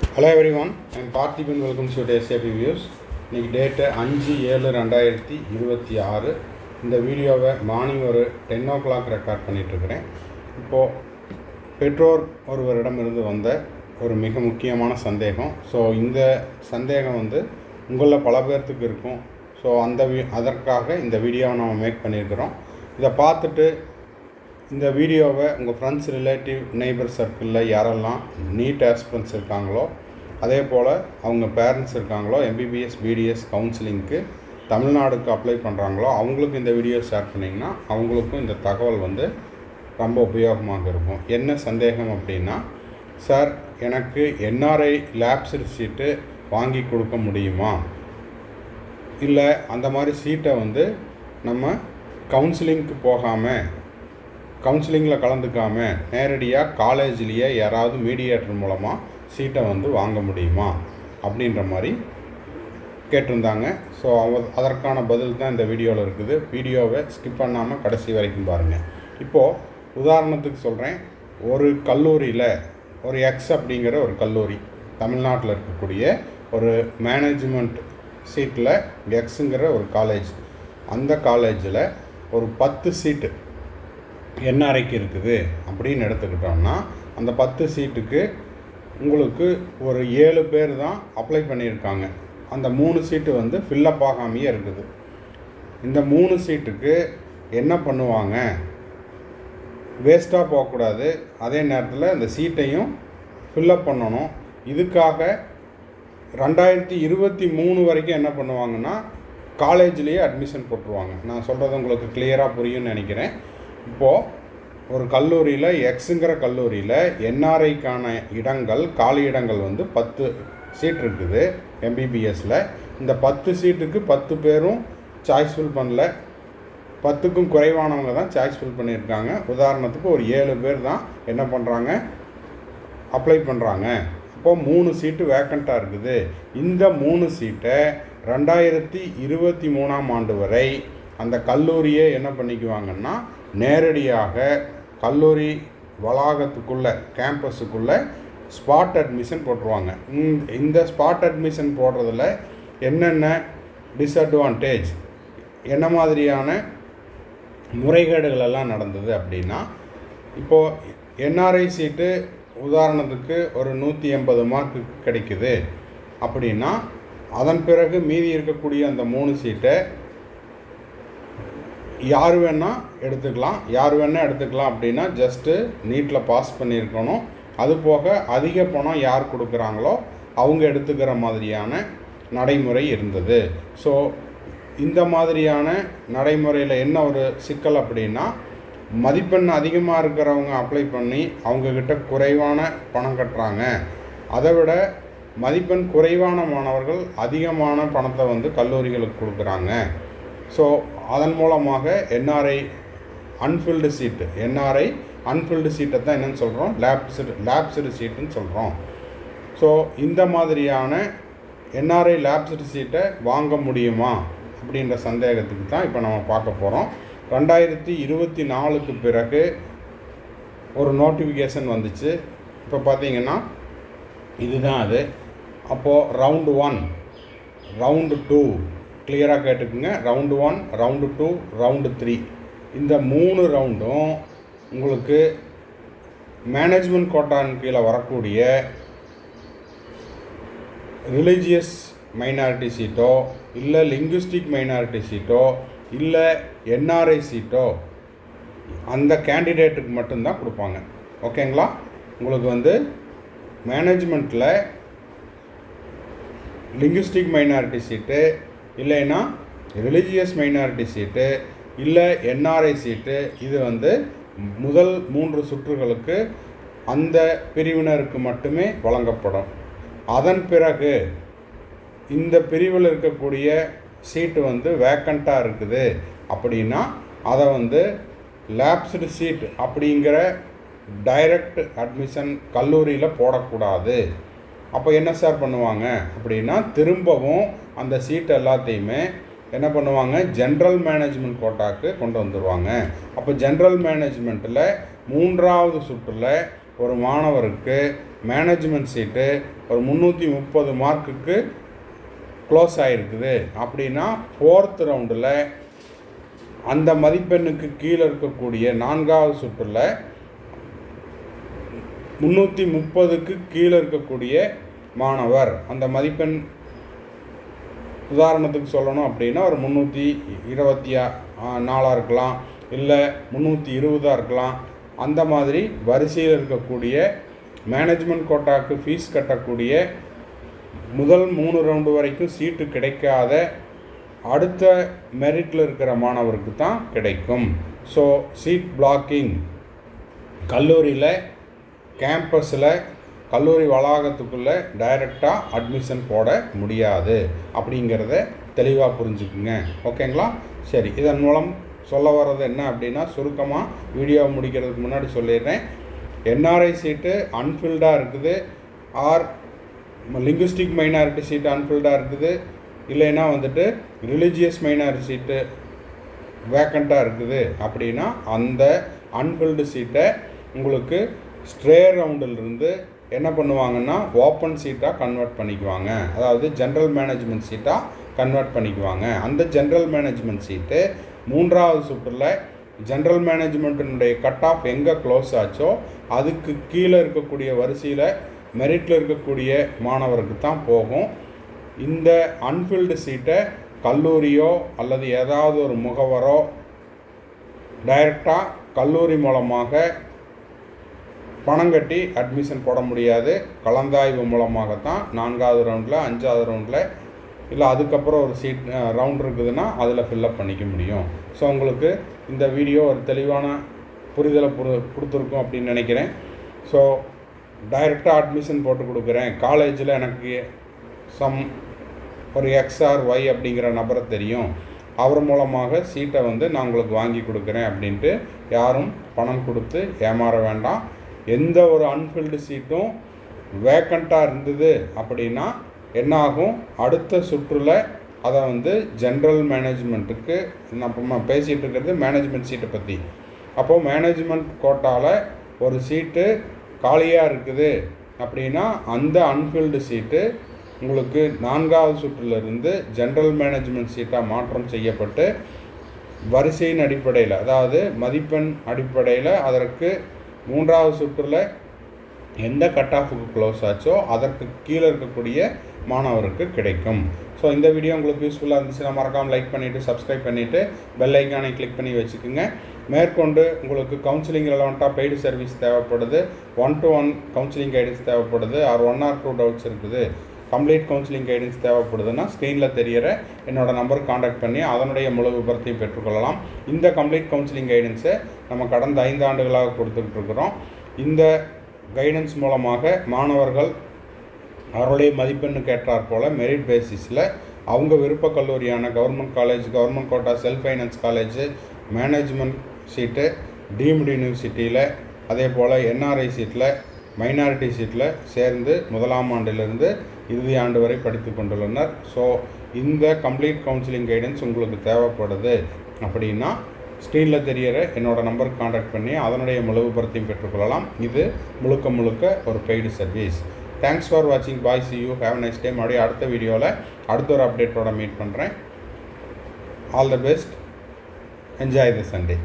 Hello everyone, I'm Parthiban. Welcome to SAP views. இன்றைக்கி date 5/7/2026. இந்த வீடியோவை மார்னிங் ஒரு 10 o'clock ரெக்கார்ட் பண்ணிகிட்ருக்கிறேன். இப்போது பெற்றோர் ஒருவரிடமிருந்து வந்த ஒரு மிக முக்கியமான சந்தேகம். ஸோ இந்த சந்தேகம் உங்களில் பல பேர்த்துக்கு இருக்கும். ஸோ அதற்காக இந்த வீடியோவை நம்ம மேக் பண்ணியிருக்கிறோம். இதை பார்த்துட்டு இந்த வீடியோவை உங்கள் ஃப்ரெண்ட்ஸ், ரிலேட்டிவ், நெய்பர் சர்க்கிளில் யாரெல்லாம் நீட் ஆஸ்பிரன்ட்ஸ் இருக்காங்களோ, அதே போல் அவங்க பேரண்ட்ஸ் இருக்காங்களோ, எம்பிபிஎஸ் பிடிஎஸ் கவுன்சிலிங்க்கு தமிழ்நாடுக்கு அப்ளை பண்ணுறாங்களோ, அவங்களுக்கு இந்த வீடியோ ஷேர் பண்ணிங்கன்னா அவங்களுக்கும் இந்த தகவல் ரொம்ப உபயோகமாக இருக்கும். என்ன சந்தேகம் அப்படின்னா, சார் எனக்கு என்ஆர்ஐ லேப்ஸ் சீட்டு வாங்கி கொடுக்க முடியுமா, இல்லை அந்த மாதிரி சீட்டை நம்ம கவுன்சிலிங்க்கு போகாமல், கவுன்சிலிங்கில் கலந்துக்காமல் நேரடியாக காலேஜ்லேயே யாராவது மீடியேட்டர் மூலமாக சீட்டை வாங்க முடியுமா அப்படின்ற மாதிரி கேட்டிருந்தாங்க. ஸோ அதற்கான பதில் தான் இந்த வீடியோவில் இருக்குது. வீடியோவை ஸ்கிப் பண்ணாமல் கடைசி வரைக்கும் பாருங்கள். இப்போது உதாரணத்துக்கு சொல்கிறேன். ஒரு கல்லூரியில் ஒரு எக்ஸ் அப்படிங்கிற ஒரு கல்லூரி, தமிழ்நாட்டில் இருக்கக்கூடிய ஒரு மேனேஜ்மெண்ட் சீட்டில் எக்ஸுங்கிற ஒரு காலேஜ், அந்த காலேஜில் ஒரு 10 சீட்டு என்ஆர்ஐக்கு இருக்குது அப்படின்னு எடுத்துக்கிட்டோம்னா, அந்த 10 சீட்டுக்கு உங்களுக்கு ஒரு 7 பேர் தான் அப்ளை பண்ணியிருக்காங்க. அந்த 3 சீட்டு ஃபில்லப் ஆகாமையே இருக்குது. இந்த 3 சீட்டுக்கு என்ன பண்ணுவாங்க, வேஸ்ட்டாக போகக்கூடாது, அதே நேரத்தில் இந்த சீட்டையும் ஃபில்லப் பண்ணணும். இதுக்காக 2023 வரைக்கும் என்ன பண்ணுவாங்கன்னா, காலேஜ்லேயே அட்மிஷன் போட்டுருவாங்க. நான் சொல்கிறது உங்களுக்கு கிளியராக புரியும்னு நினைக்கிறேன். இப்போது ஒரு கல்லூரியில், எக்ஸுங்கிற கல்லூரியில் என்ஆர்ஐக்கான இடங்கள், காலி இடங்கள் 10 சீட் இருக்குது எம்பிபிஎஸ்சில். இந்த 10 சீட்டுக்கு 10 பேரும் சாய்ஸ் ஃபில் பண்ணல, 10க்கும் குறைவானவங்க தான் சாய்ஸ் ஃபில் பண்ணியிருக்காங்க. உதாரணத்துக்கு ஒரு 7 பேர் தான் என்ன பண்ணுறாங்க, அப்ளை பண்ணுறாங்க. அப்போது 3 சீட்டு வேக்கண்ட்டாக இருக்குது. இந்த 3 சீட்டை 2023ஆம் ஆண்டு வரை அந்த கல்லூரியே என்ன பண்ணிக்குவாங்கன்னா, நேரடியாக கல்லூரி வளாகத்துக்குள்ளே, கேம்பஸுக்குள்ளே ஸ்பாட் அட்மிஷன் போட்டுருவாங்க. இந்த ஸ்பாட் அட்மிஷன் போடுறதுல என்னென்ன டிஸ்அட்வான்டேஜ், என்ன மாதிரியான முறைகேடுகள் எல்லாம் நடந்தது அப்படின்னா, இப்போது என்ஆர்ஐ சீட்டு உதாரணத்துக்கு ஒரு 180 மார்க்கு கிடைக்குது அப்படின்னா, அதன் பிறகு மீதி இருக்கக்கூடிய அந்த 3 சீட்டை யார் வேணால் எடுத்துக்கலாம் அப்படின்னா ஜஸ்ட்டு நீட்டில் பாஸ் பண்ணியிருக்கணும். அதுபோக அதிக பணம் யார் கொடுக்குறாங்களோ அவங்க எடுத்துக்கிற மாதிரியான நடைமுறை இருந்தது. ஸோ இந்த மாதிரியான நடைமுறையில் என்ன ஒரு சிக்கல் அப்படின்னா, மதிப்பெண் அதிகமாக இருக்கிறவங்க அப்ளை பண்ணி அவங்கக்கிட்ட குறைவான பணம் கட்டுறாங்க. அதை விட மதிப்பெண் குறைவான மாணவர்கள் அதிகமான பணத்தை கல்லூரிகளுக்கு கொடுக்குறாங்க. ஸோ அதன் மூலமாக என்ஆர்ஐ அன்ஃபில்டு சீட்டை தான் என்னென்னு சொல்கிறோம், லேப்ஸ்டு சீட்டுன்னு சொல்கிறோம். ஸோ இந்த மாதிரியான என்ஆர்ஐ லேப்ஸ்டு சீட்டை வாங்க முடியுமா அப்படின்ற சந்தேகத்துக்கு தான் இப்போ நம்ம பார்க்க போகிறோம். 2024க்கு பிறகு ஒரு நோட்டிஃபிகேஷன் வந்துச்சு. இப்போ பார்த்தீங்கன்னா இதுதான் அது. அப்போது ரவுண்டு 1, ரவுண்டு 2 கிளியராக கேட்டுக்குங்க. ரவுண்டு 1, ரவுண்டு 2, ரவுண்டு 3, இந்த 3 ரவுண்டும் உங்களுக்கு மேனேஜ்மெண்ட் கோட்டான் கீழே வரக்கூடிய ரிலீஜியஸ் மைனாரிட்டி சீட்டோ, இல்லை லிங்குவிஸ்டிக் மைனாரிட்டி சீட்டோ, இல்லை என்ஆர்ஐ சீட்டோ அந்த கேண்டிடேட்டுக்கு மட்டும்தான் கொடுப்பாங்க. ஓகேங்களா? உங்களுக்கு மேனேஜ்மெண்ட்டில் லிங்குவிஸ்டிக் மைனாரிட்டி சீட்டு, இல்லைன்னா ரிலீஜியஸ் மைனாரிட்டி சீட்டு, இல்லை என்ஆர்ஐ சீட்டு, இது முதல் 3 சுற்றுகளுக்கு அந்த பிரிவினருக்கு மட்டுமே வழங்கப்படும். அதன் பிறகு இந்த பிரிவில் இருக்கக்கூடிய சீட்டு வேக்கண்ட்டாக இருக்குது அப்படின்னா அதை லேப்ஸ்டு சீட் அப்படிங்கிற டைரக்ட் அட்மிஷன் கல்லூரியில் போடக்கூடாது. அப்போ என்ன சார் பண்ணுவாங்க அப்படின்னா, திரும்பவும் அந்த சீட் எல்லாத்தையுமே என்ன பண்ணுவாங்க, ஜென்ரல் மேனேஜ்மெண்ட் கோட்டாக்கு கொண்டு வந்துடுவாங்க. அப்போ ஜென்ரல் மேனேஜ்மெண்ட்டில் 3வது சுற்றில் ஒரு மாணவருக்கு மேனேஜ்மெண்ட் சீட்டு ஒரு 330 மார்க்குக்கு க்ளோஸ் ஆகிருக்குது அப்படின்னா 4th ரவுண்டில் அந்த மதிப்பெண்ணுக்கு கீழே இருக்கக்கூடிய 4வது சுற்றில் 330க்கு கீழே இருக்கக்கூடிய மாணவர், அந்த மதிப்பெண் உதாரணத்துக்கு சொல்லணும் அப்படின்னா ஒரு 324 இருக்கலாம், இல்லை 320 இருக்கலாம். அந்த மாதிரி வரிசையில் இருக்கக்கூடிய மேனேஜ்மெண்ட் கோட்டாவுக்கு ஃபீஸ் கட்டக்கூடிய முதல் 3 ரவுண்டு வரைக்கும் சீட்டு கிடைக்காத அடுத்த மெரிட்டில் இருக்கிற மாணவருக்கு தான் கிடைக்கும். ஸோ சீட் பிளாக்கிங் கல்லூரியில் கேம்பஸில் கல்லூரி வளாகத்துக்குள்ளே டைரெக்டாக அட்மிஷன் போட முடியாது அப்படிங்கிறத தெளிவாக புரிஞ்சுக்குங்க. ஓகேங்களா? சரி, இதன் மூலம் சொல்ல வர்றது என்ன அப்படின்னா, சுருக்கமாக வீடியோ முடிக்கிறதுக்கு முன்னாடி சொல்லிடுறேன். என்ஆர்ஐ சீட்டு அன்ஃபில்டாக இருக்குது, ஆர் லிங்குஸ்டிக் மைனாரிட்டி சீட்டு அன்ஃபில்டாக இருக்குது, இல்லைன்னா வந்துட்டு ரிலீஜியஸ் மைனாரிட்டி சீட்டு வேக்கண்ட்டாக இருக்குது அப்படின்னா அந்த அன்ஃபில்டு சீட்டை உங்களுக்கு ஸ்ட்ரே ரவுண்டிலிருந்து என்ன பண்ணுவாங்கன்னா ஓப்பன் சீட்டாக கன்வெர்ட் பண்ணிக்குவாங்க. அதாவது ஜென்ரல் மேனேஜ்மெண்ட் சீட்டாக கன்வெர்ட் பண்ணிக்குவாங்க. அந்த ஜென்ரல் மேனேஜ்மெண்ட் சீட்டு 3வது சுற்றில் ஜென்ரல் மேனேஜ்மெண்ட்டினுடைய கட் ஆஃப் எங்கே க்ளோஸ் ஆச்சோ அதுக்கு கீழே இருக்கக்கூடிய வரிசையில் மெரிட்டில் இருக்கக்கூடிய மாணவருக்கு தான் போகும். இந்த அன்ஃபில்டு சீட்டை கல்லூரியோ அல்லது ஏதாவது ஒரு முகவரோ டைரெக்டாக கல்லூரி மூலமாக பணம் கட்டி அட்மிஷன் போட முடியாது. கலந்தாய்வு மூலமாகத்தான் 4வது ரவுண்டில் 5வது ரவுண்டில் இல்லை அதுக்கப்புறம் ஒரு சீட் ரவுண்ட் இருக்குதுன்னா அதில் ஃபில்லப் பண்ணிக்க முடியும். ஸோ உங்களுக்கு இந்த வீடியோ ஒரு தெளிவான புரிதலை கொடுத்துருக்கோம் அப்படின்னு நினைக்கிறேன். ஸோ டைரெக்டாக அட்மிஷன் போட்டு கொடுக்குறேன், காலேஜில் எனக்கு ஒரு எக்ஸ்ஆர் ஒய் அப்படிங்கிற நபரை தெரியும், அவர் மூலமாக சீட்டை நான் உங்களுக்கு வாங்கி கொடுக்குறேன் அப்படின்ட்டு யாரும் பணம் கொடுத்து ஏமாற வேண்டாம். எந்த ஒரு அன்ஃபில்டு சீட்டும் வேக்கண்ட்டாக இருந்தது அப்படின்னா என்ன ஆகும், அடுத்த சுற்றில் அதை ஜென்ரல் மேனேஜ்மெண்ட்டுக்கு நம்ம பேசிகிட்டு இருக்கிறது மேனேஜ்மெண்ட் சீட்டை பற்றி. அப்போது மேனேஜ்மெண்ட் கோட்டாவில் ஒரு சீட்டு காலியாக இருக்குது அப்படின்னா அந்த அன்ஃபில்டு சீட்டு உங்களுக்கு 4வது சுற்றிலிருந்து ஜென்ரல் மேனேஜ்மெண்ட் சீட்டாக மாற்றம் செய்யப்பட்டு வரிசையின் அடிப்படையில், அதாவது மதிப்பெண் அடிப்படையில் அதற்கு 3வது சுற்றில் எந்த கட் ஆஃபுக்கு க்ளோஸ் ஆச்சோ அதற்கு கீழே இருக்கக்கூடிய மாணவருக்கு கிடைக்கும். ஸோ இந்த வீடியோ உங்களுக்கு யூஸ்ஃபுல்லாக இருந்துச்சுன்னா மறக்காமல் லைக் பண்ணிவிட்டு சப்ஸ்கிரைப் பண்ணிவிட்டு பெல் ஐக்கானை கிளிக் பண்ணி வச்சுக்கோங்க. மேற்கொண்டு உங்களுக்கு கவுன்சிலிங் ரெலவெண்ட்டாக பெய்டு சர்வீஸ் தேவைப்படுது, 1-to-1 கவுன்சிலிங் கைடன்ஸ் தேவைப்படுது, ஆர் 1 or 2 டவுட்ஸ் இருக்குது, கம்ப்ளீட் கவுன்சிலிங் கைடன்ஸ் தேவைப்படுதுன்னா ஸ்க்ரீனில் தெரிகிற என்னோடய நம்பருக்கு காண்டாக்ட் பண்ணி அதனுடைய முழு விபரத்தையும் பெற்றுக்கொள்ளலாம். இந்த கம்ப்ளீட் கவுன்சிலிங் கைடன்ஸை நம்ம கடந்த 5 ஆண்டுகளாக கொடுத்துக்கிட்டு இருக்கிறோம். இந்த கைடன்ஸ் மூலமாக மாணவர்கள் அவருடைய மதிப்பெண்ணுக்கு ஏற்றாற் போல் மெரிட் பேசிஸில் அவங்க விருப்ப கல்லூரியான government college, government quota, self finance college, management seat, deemed யூனிவர்சிட்டியில், அதே போல் என்ஆர்ஐ சீட்டில், மைனாரிட்டி சீட்டில் சேர்ந்து 1ஆம் ஆண்டிலிருந்து இறுதி ஆண்டு வரை படித்து கொண்டுள்ளனர். ஸோ இந்த கம்ப்ளீட் கவுன்சிலிங் கைடன்ஸ் உங்களுக்கு தேவைப்படுது அப்படின்னா ஸ்க்ரீனில் தெரிகிற என்னோடய நம்பருக்கு காண்டாக்ட் பண்ணி அதனுடைய முழு விபரத்தையும் பெற்றுக்கொள்ளலாம். இது முழுக்க ஒரு பெய்டு சர்வீஸ். தேங்க்ஸ் ஃபார் வாட்சிங். Bye, see you, have nice day. மறுபடியும் அடுத்த வீடியோவில் அடுத்த ஒரு அப்டேட்டோட மீட் பண்ணுறேன். All the best. Enjoy the Sunday.